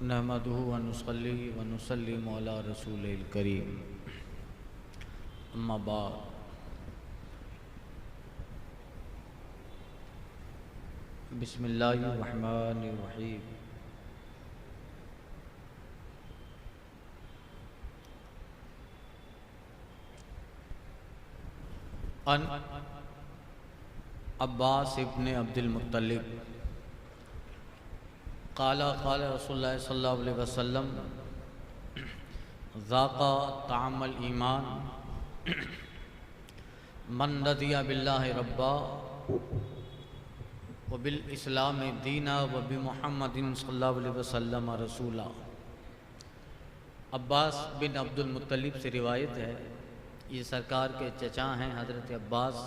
نحمدہ ونصلی ونسلم علی رسول الکریم اما بعد بسم اللہ الرحمن الرحیم ان عباس ابن عبد المطلب قال رسول اللہ صلی اللہ علیہ وسلم ذاق طعم الایمان من رضی باللہ ربا وبالاسلام دینا وبمحمد صلی اللہ علیہ وسلم رسولا۔ عباس بن عبد المطلب سے روایت ہے، یہ سرکار کے چچا ہیں حضرت عباس۔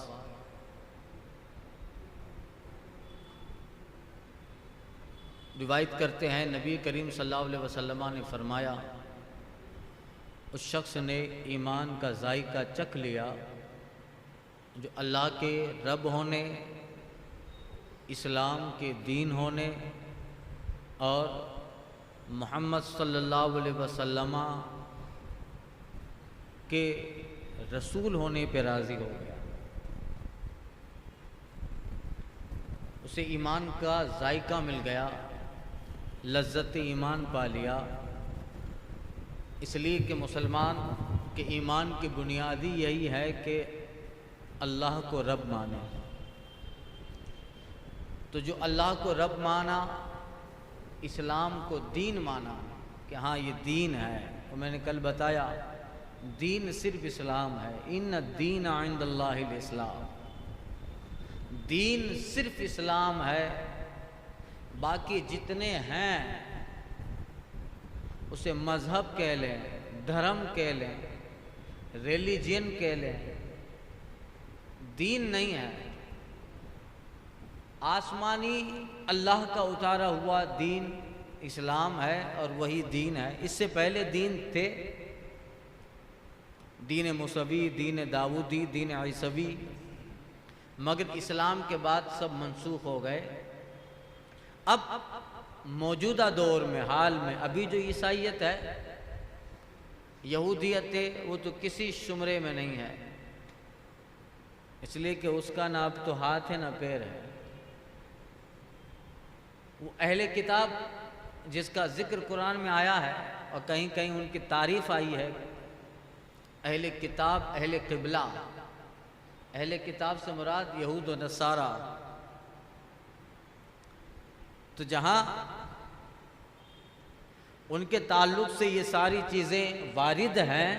روایت کرتے ہیں نبی کریم صلی اللہ علیہ وسلم نے فرمایا، اس شخص نے ایمان کا ذائقہ چکھ لیا جو اللہ کے رب ہونے، اسلام کے دین ہونے اور محمد صلی اللہ علیہ وسلم کے رسول ہونے پہ راضی ہو گیا۔ اسے ایمان کا ذائقہ مل گیا، لذت ایمان پا لیا، اس لیے کہ مسلمان کے ایمان کی بنیادی یہی ہے کہ اللہ کو رب مانے۔ تو جو اللہ کو رب مانا، اسلام کو دین مانا کہ ہاں یہ دین ہے، اور میں نے کل بتایا دین صرف اسلام ہے، ان الدین عند اللہ الاسلام، دین صرف اسلام ہے، باقی جتنے ہیں اسے مذہب کہہ لیں، دھرم کہہ لیں، ریلیجن کہہ لیں، دین نہیں ہے۔ آسمانی اللہ کا اتارا ہوا دین اسلام ہے اور وہی دین ہے۔ اس سے پہلے دین تھے، دین موسوی، دین داؤدی، دین عیسوی، مگر اسلام کے بعد سب منسوخ ہو گئے۔ اب موجودہ دور میں، حال میں، ابھی جو عیسائیت ہے، یہودیت ہے، وہ تو کسی شمرے میں نہیں ہے، اس لیے کہ اس کا نہ اب تو ہاتھ ہے نہ پیر ہے۔ وہ اہل کتاب جس کا ذکر قرآن میں آیا ہے اور کہیں کہیں ان کی تعریف آئی ہے، اہل کتاب، اہل قبلہ، اہل کتاب سے مراد یہود و نصارہ۔ تو جہاں ان کے تعلق سے یہ ساری چیزیں وارد ہیں،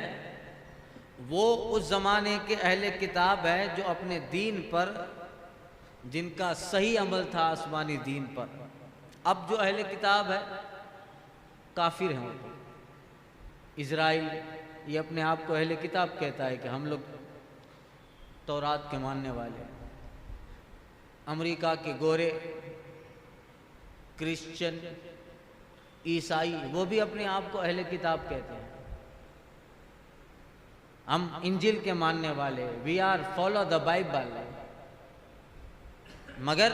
وہ اس زمانے کے اہل کتاب ہے جو اپنے دین پر، جن کا صحیح عمل تھا آسمانی دین پر۔ اب جو اہل کتاب ہے کافر ہیں، اسرائیل یہ اپنے آپ کو اہل کتاب کہتا ہے کہ ہم لوگ تورات کے ماننے والے ہیں۔ امریکہ کے گورے، کرسچن، عیسائی، وہ بھی اپنے آپ کو اہل کتاب کہتے ہیں۔ ہم انجیل کے ماننے والے، we are follow the Bible, مگر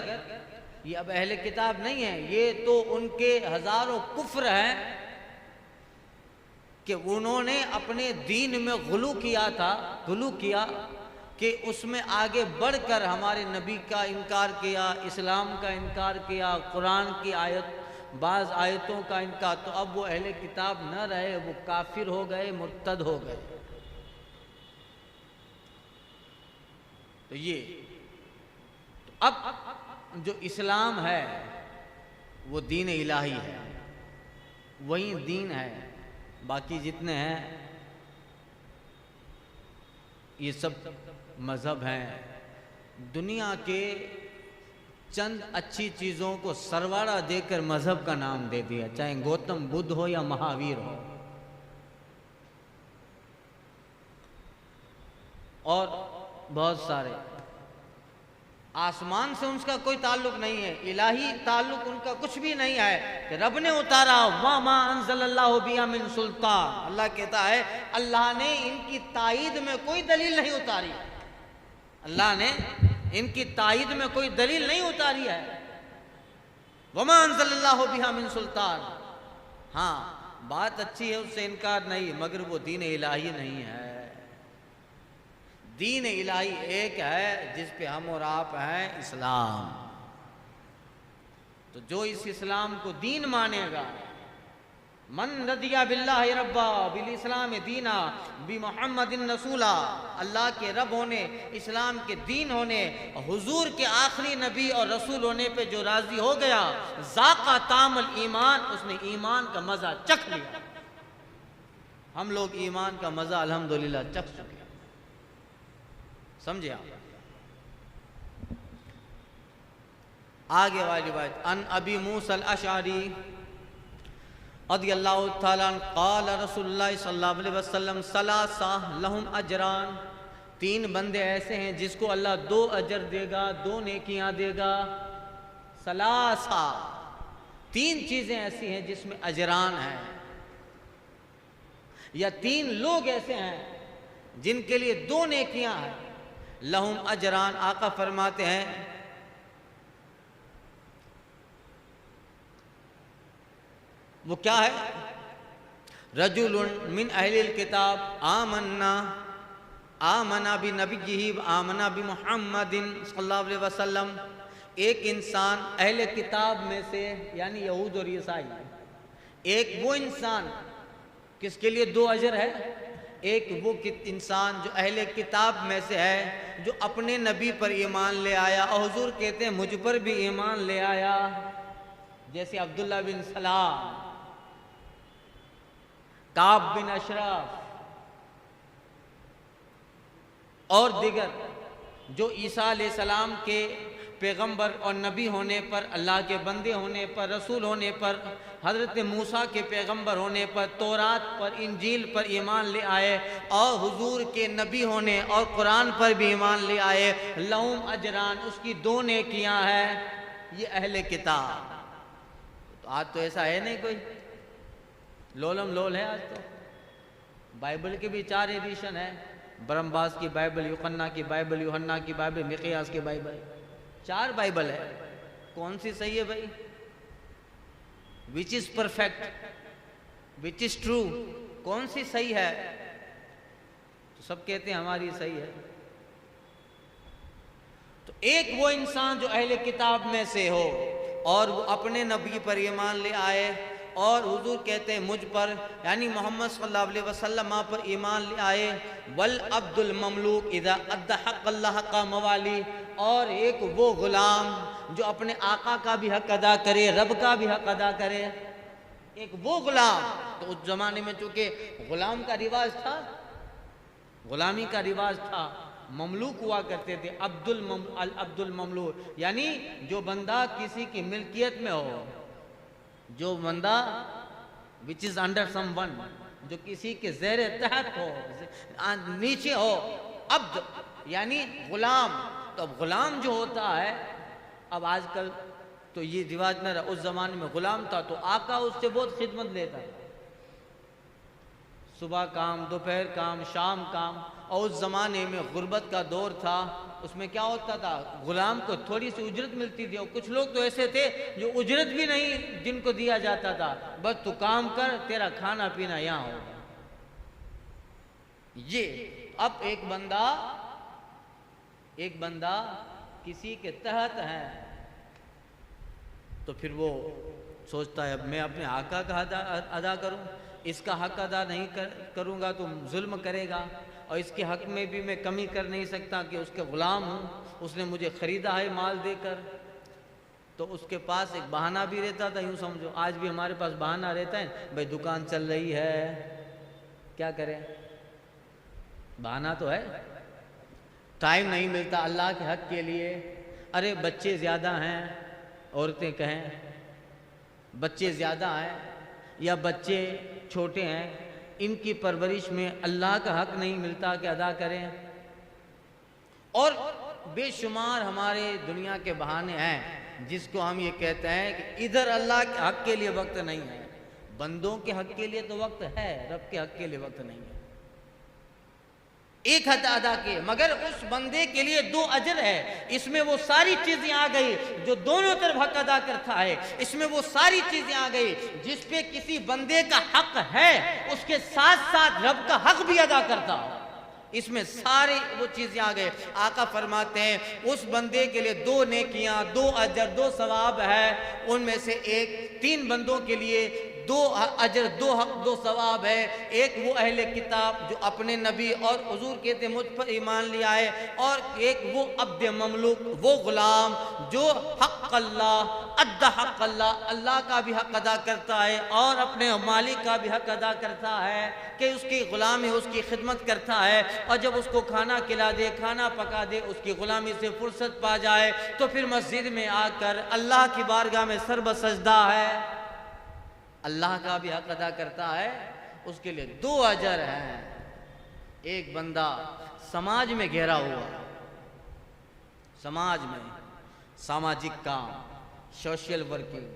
یہ اب اہل کتاب نہیں ہے، یہ تو ان کے ہزاروں کفر ہیں کہ انہوں نے اپنے دین میں غلو کیا تھا، غلو کیا کہ اس میں آگے بڑھ کر ہمارے نبی کا انکار کیا، اسلام کا انکار کیا، قرآن کی بعض آیتوں کا انکار۔ تو اب وہ اہل کتاب نہ رہے، وہ کافر ہو گئے، مرتد ہو گئے۔ تو یہ اب جو اسلام ہے وہ دین الہی ہے، وہی دین ہے، باقی جتنے ہیں یہ سب مذہب ہیں۔ دنیا کے چند اچھی چیزوں کو سرواڑا دے کر مذہب کا نام دے دیا، چاہے گوتم بدھ ہو یا مہاویر ہو۔ اور بہت سارے آسمان سے ان کا کوئی تعلق نہیں ہے، الہی تعلق ان کا کچھ بھی نہیں ہے کہ رب نے اتارا، وَمَا أَنزَلَ اللَّهُ بِهَا مِن سُلْطَانٍ، اللہ کہتا ہے اللہ نے ان کی تائید میں کوئی دلیل نہیں اتاری، اللہ نے ان کی تائید میں کوئی دلیل نہیں اتاری ہے۔ وَمَا أَنزَلَ اللَّهُ بِهَا مِن سُلْطَانٍ، ہاں بات اچھی ہے، اس سے انکار نہیں، مگر وہ دین الہی نہیں ہے۔ دین الہی ایک ہے جس پہ ہم اور آپ ہیں، اسلام۔ تو جو اس اسلام کو دین مانے گا، من رضی باللہ ربا بالاسلام دینا بمحمد رسولا، اللہ کے رب ہونے، اسلام کے دین ہونے، حضور کے آخری نبی اور رسول ہونے پہ جو راضی ہو گیا، ذاق طعم الایمان، اس نے ایمان کا مزہ چکھ لیا۔ ہم لوگ ایمان کا مزہ الحمدللہ چکھ چکے، سمجھے آپ؟ آگے والی بات، ان ابی موسیٰ الاشعری رضی اللہ تعالیٰ عنہ قال رسول اللہ صلی اللہ علیہ وسلم ثلاثہ لہم اجران، 3 بندے ایسے ہیں جس کو اللہ 2 اجر دے گا، 2 نیکیاں دے گا۔ ثلاثہ، 3 چیزیں ایسی ہیں جس میں اجران ہیں، یا 3 لوگ ایسے ہیں جن کے لیے 2 نیکیاں ہیں۔ لہم اجران، آقا فرماتے ہیں وہ کیا ہے؟ رجل من اہل الکتاب آمنا بنبیہ آمنا بمحمد صلی اللہ علیہ وسلم، ایک انسان اہل کتاب میں سے، یعنی یہود اور عیسائی، ایک وہ انسان کس کے لیے 2 اجر ہے، ایک وہ انسان جو اہل کتاب میں سے ہے، جو اپنے نبی پر ایمان لے آیا، اور حضور کہتے ہیں مجھ پر بھی ایمان لے آیا، جیسے عبداللہ بن سلام، کعب بن اشرف اور دیگر، جو عیسیٰ علیہ السلام کے پیغمبر اور نبی ہونے پر، اللہ کے بندے ہونے پر، رسول ہونے پر، حضرت موسیٰ کے پیغمبر ہونے پر، تورات پر، انجیل پر ایمان لے آئے، اور حضور کے نبی ہونے اور قرآن پر بھی ایمان لے آئے، لہم اجران، اس کی 2 نیکیاں ہیں۔ یہ اہل کتاب۔ تو آج تو ایسا ہے نہیں کوئی، لولم لول ہے آج تو۔ بائبل کے بھی 4 ایڈیشن ہیں، برمباس کی بائبل، یوحنا کی بائبل، یوحنا کی بائبل، مقیاس کی بائبل، 4 بائبل ہے۔ کون سی صحیح ہے بھائی؟ which is perfect, which is true، کون سی صحیح ہے؟ تو سب کہتے ہیں ہماری صحیح ہے۔ تو ایک وہ انسان جو اہل کتاب میں سے ہو اور وہ اپنے نبی پر ایمان لے آئے، اور حضور کہتے ہیں مجھ پر، یعنی محمد صلی اللہ علیہ وسلم پر ایمان لے آئے، والعبد المملوک اذا ادى حق اللہ کا موالی، اور ایک وہ غلام جو اپنے آقا کا بھی حق ادا کرے، رب کا بھی حق ادا کرے، ایک وہ غلام۔ تو اس زمانے میں چونکہ غلام کا رواج تھا، غلامی کا رواج تھا، مملوک ہوا کرتے تھے، عبد المملوک، یعنی جو بندہ کسی کی ملکیت میں ہو، جو بندہ which is under someone، جو کسی کے زیر تحت ہو، نیچے ہو، عبد یعنی غلام۔ تو اب غلام جو ہوتا ہے، اب آج کل تو یہ رواج نہ رہا، اس زمانے میں غلام تھا تو آقا اس سے بہت خدمت لیتا، صبح کام، دوپہر کام، شام کام۔ اور اس زمانے میں غربت کا دور تھا، اس میں کیا ہوتا تھا، غلام کو تھوڑی سی اجرت ملتی تھی، اور کچھ لوگ تو ایسے تھے جو اجرت بھی نہیں جن کو دیا جاتا تھا، بس تو کام کر، تیرا کھانا پینا یہاں ہوگا۔ یہ اب ایک بندہ کسی کے تحت ہے تو پھر وہ سوچتا ہے اب میں اپنے آقا کا ادا کروں، اس کا حق ادا نہیں کروں گا تو ظلم کرے گا، اور اس کے حق میں بھی میں کمی کر نہیں سکتا کہ اس کے غلام ہوں، اس نے مجھے خریدا ہے مال دے کر۔ تو اس کے پاس ایک بہانہ بھی رہتا تھا، یوں سمجھو آج بھی ہمارے پاس بہانہ رہتا ہے، بھائی دکان چل رہی ہے، کیا کریں، بہانہ تو ہے، ٹائم نہیں ملتا اللہ کے حق کے لیے، ارے بچے زیادہ ہیں، عورتیں کہیں بچے زیادہ ہیں یا بچے چھوٹے ہیں، ان کی پرورش میں اللہ کا حق نہیں ملتا کہ ادا کریں، اور بے شمار ہمارے دنیا کے بہانے ہیں جس کو ہم یہ کہتے ہیں کہ ادھر اللہ کے حق کے لیے وقت نہیں ہے، بندوں کے حق کے لیے تو وقت ہے، رب کے حق کے لیے وقت نہیں ہے۔ ایک حد ادا کیے، مگر اس بندے کے لیے 2 اجر ہے۔ اس میں وہ ساری چیزیں آ گئی جو دونوں طرف حق ادا کرتا ہے، اس میں وہ ساری چیزیں آ گئی جس پہ کسی بندے کا حق ہے اس کے ساتھ ساتھ رب کا حق بھی ادا کرتا ہو، اس میں ساری وہ چیزیں آ گئے۔ آقا فرماتے ہیں اس بندے کے لیے 2 نیکیاں، 2 اجر، 2 ثواب ہے، ان میں سے 3 بندوں کے لیے 2 اجر، 2 حق، 2 ثواب ہے۔ ایک وہ اہل کتاب جو اپنے نبی اور حضور کہتے مجھ پر ایمان لیا ہے، اور ایک وہ عبد مملوک، وہ غلام جو حق اللہ ادى حق اللہ، اللہ کا بھی حق ادا کرتا ہے اور اپنے مالک کا بھی حق ادا کرتا ہے کہ اس کی غلامی، اس کی خدمت کرتا ہے، اور جب اس کو کھانا کھلا دے، کھانا پکا دے، اس کی غلامی سے فرصت پا جائے تو پھر مسجد میں آ کر اللہ کی بارگاہ میں سر بسجدہ ہے، اللہ کا بھی حق ادا کرتا ہے، اس کے لیے 2 اجر ہیں۔ ایک بندہ سماج میں گھیرا ہوا، سماج میں ساماجک کام، social working,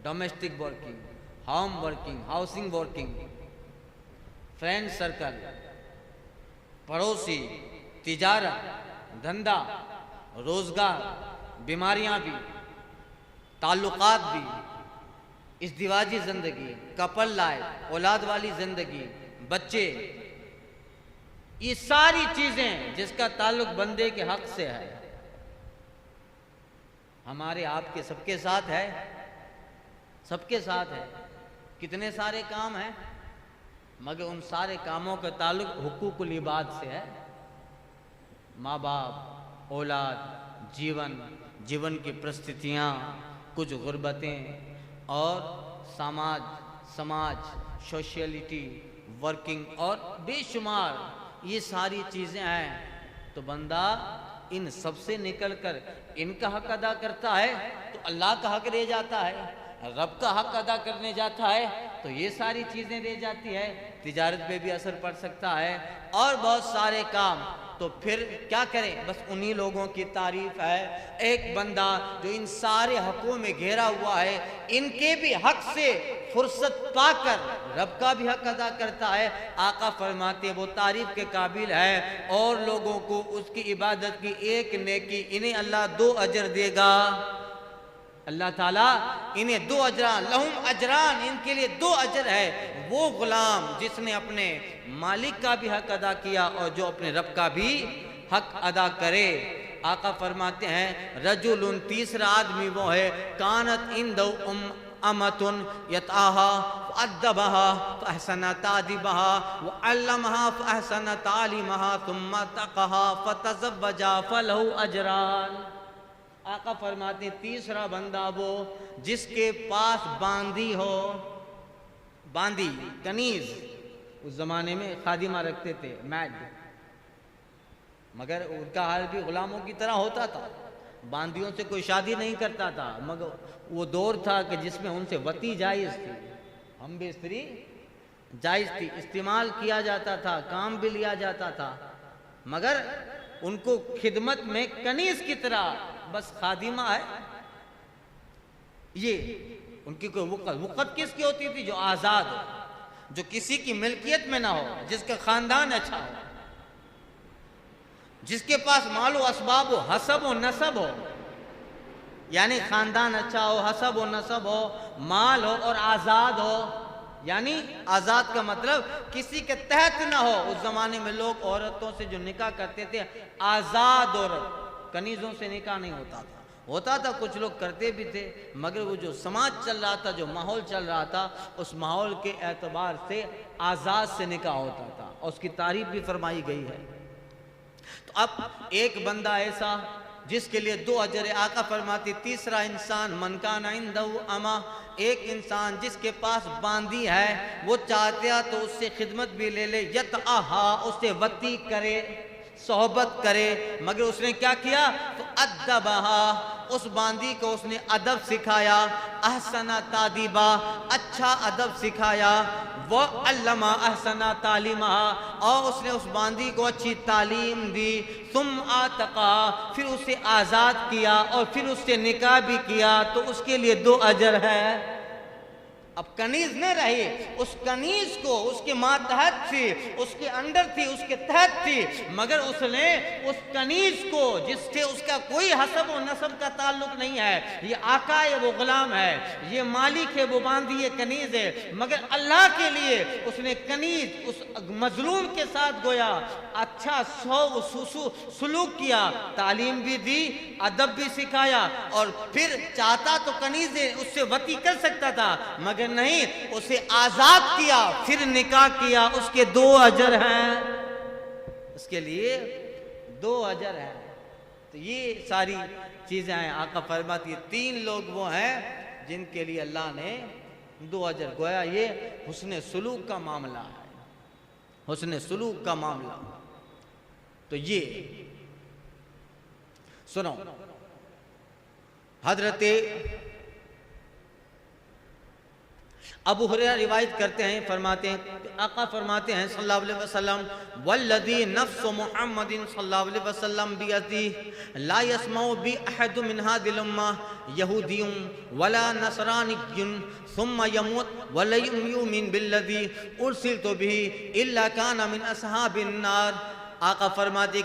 domestic working, home working, housing working, friend circle, پڑوسی، تجارت، دھندا، روزگار، بیماریاں بھی، تعلقات بھی، ازدواجی زندگی، کپل لائف، اولاد والی زندگی، بچے، یہ ساری چیزیں جس کا تعلق بندے کے حق سے ہے، ہمارے آپ کے سب کے ساتھ ہے، سب کے ساتھ ہے۔ کتنے سارے کام ہیں، مگر ان سارے کاموں کا تعلق حقوق العباد سے ہے۔ ماں باپ، اولاد، جیون کی پرستتیاں، کچھ غربتیں، اور سماج، سوشیلٹی، ورکنگ، اور بے شمار یہ ساری چیزیں ہیں۔ تو بندہ ان سب سے نکل کر ان کا حق ادا کرتا ہے تو اللہ کا حق رہ جاتا ہے، رب کا حق ادا کرنے جاتا ہے تو یہ ساری چیزیں رہ جاتی ہے، تجارت پہ بھی اثر پڑ سکتا ہے اور بہت سارے کام۔ تو پھر کیا کریں، بس انہی لوگوں کی تعریف ہے۔ ایک بندہ جو ان سارے حقوں میں گھیرا ہوا ہے، ان کے بھی حق سے فرصت پا کر رب کا بھی حق ادا کرتا ہے، آقا فرماتے ہیں وہ تعریف کے قابل ہے، اور لوگوں کو اس کی عبادت کی 1 نیکی انہیں اللہ 2 اجر دے گا۔ اللہ تعالیٰ انہیں 2 اجران، لہم اجران، ان کے لیے 2 اجر ہے۔ وہ غلام جس نے اپنے مالک کا بھی حق ادا کیا اور جو اپنے رب کا بھی حق ادا کرے۔ آقا فرماتے ہیں رجل، تیسرا آدمی وہ ہے، کانت اندو امتن یتآہا فأدبہا فأحسن تادبہا وعلمہا فأحسن تعلیمہا ثم تقہا فتزوجا فلہو اجران۔ آقا فرماتے ہیں تیسرا بندہ وہ جس کے پاس باندی ہو، باندی کنیز، اس زمانے میں خادمہ رکھتے تھے، میڈ، مگر ان کا حال بھی غلاموں کی طرح ہوتا تھا، باندیوں سے کوئی شادی نہیں کرتا تھا، مگر وہ دور تھا کہ جس میں ان سے وطی جائز تھی، ہم بھی استری جائز تھی، استعمال کیا جاتا تھا، کام بھی لیا جاتا تھا، مگر ان کو خدمت میں کنیز کی طرح بس خادمہ ہے۔ یہ ان کی کوئی وقت کس کی ہوتی تھی؟ جو آزاد ہو، جو کسی کی ملکیت میں نہ ہو، جس کا خاندان اچھا ہو، جس کے پاس مال و اسباب ہو، حسب و نسب ہو، یعنی خاندان اچھا ہو، حسب و نسب ہو، مال ہو اور آزاد ہو، یعنی آزاد کا مطلب کسی کے تحت نہ ہو۔ اس زمانے میں لوگ عورتوں سے جو نکاح کرتے تھے آزاد عورت، کنیزوں سے نکاح نہیں ہوتا تھا، کچھ لوگ کرتے بھی تھے، مگر وہ جو سماج چل رہا تھا، جو ماحول چل رہا تھا، اس ماحول کے اعتبار سے آزاد سے نکاح ہوتا تھا، اور اس کی تعریف بھی فرمائی گئی ہے۔ تو اب ایک بندہ ایسا جس کے لیے 2 اجر، آقا فرماتی تیسرا انسان من کان عندہ اما، ایک انسان جس کے پاس باندی ہے، وہ چاہتے ہیں تو اس سے خدمت بھی لے لے، یتآہا، اس سے وطی کرے، صحبت کرے، مگر اس نے کیا کیا؟ تو ادبہا، اس باندی کو اس نے ادب سکھایا، احسن تادیبا، اچھا ادب سکھایا، وہ علمہ احسن تعلیمہ، اور اس نے اس باندی کو اچھی تعلیم دی، ثم آتقا، پھر اسے آزاد کیا اور پھر اس سے نکاح بھی کیا، تو اس کے لیے 2 اجر ہے۔ اب کنیز نہ رہی، اس کنیز کو اس کے ماتحت تھی، اس کے اندر تھی، اس کے تحت تھی، مگر اس نے اس کنیز کو جس سے اس کا کوئی حسب و نسب کا تعلق نہیں ہے، یہ آقا ہے وہ غلام ہے، یہ مالک ہے وہ باندھی ہے کنیز ہے، مگر اللہ کے لیے اس نے کنیز اس مظلوم کے ساتھ گویا اچھا سلوک کیا، تعلیم بھی دی، ادب بھی سکھایا، اور پھر چاہتا تو کنیز اس سے وطی کر سکتا تھا، مگر نہیں، اسے آزاد کیا، پھر نکاح کیا، اس کے 2 اجر ہیں، اس کے لیے 2 اجر ہیں۔ تو یہ ساری چیزیں ہیں، آقا فرماتی ہے 3 لوگ وہ ہیں جن کے لیے اللہ نے 2 اجر، گویا یہ حسن سلوک کا معاملہ ہے، حسن سلوک کا معاملہ۔ تو یہ سنو، حضرت ابو ہریرہ روایت کرتے ہیں، فرماتے ہیں، آقا فرماتے ہیں صلی اللہ علیہ وسلم، والذی نفس محمد صلی اللہ علیہ وسلم بیدی لا يسمع بی احد من هذه الامہ یہودی ولا نصرانی ثم يموت ولم یؤمن بالذی ارسلت به الا کان من اصحاب النار۔ آقا فرماتے